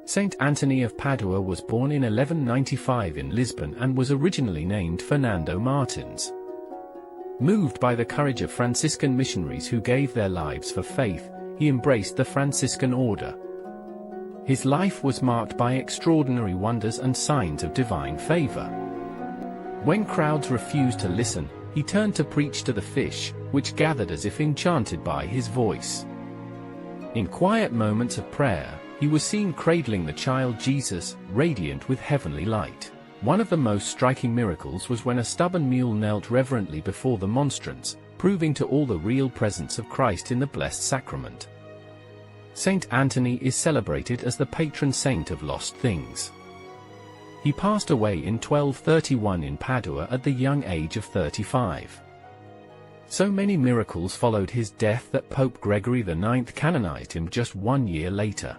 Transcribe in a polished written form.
Saint Anthony of Padua was born in 1195 in Lisbon and was originally named Fernando Martins. Moved by the courage of Franciscan missionaries who gave their lives for faith, he embraced the Franciscan order. His life was marked by extraordinary wonders and signs of divine favor. When crowds refused to listen, he turned to preach to the fish, which gathered as if enchanted by his voice. In quiet moments of prayer, he was seen cradling the child Jesus, radiant with heavenly light. One of the most striking miracles was when a stubborn mule knelt reverently before the monstrance, proving to all the real presence of Christ in the Blessed Sacrament. Saint Anthony is celebrated as the patron saint of lost things. He passed away in 1231 in Padua at the young age of 35. So many miracles followed his death that Pope Gregory IX canonized him just 1 year later.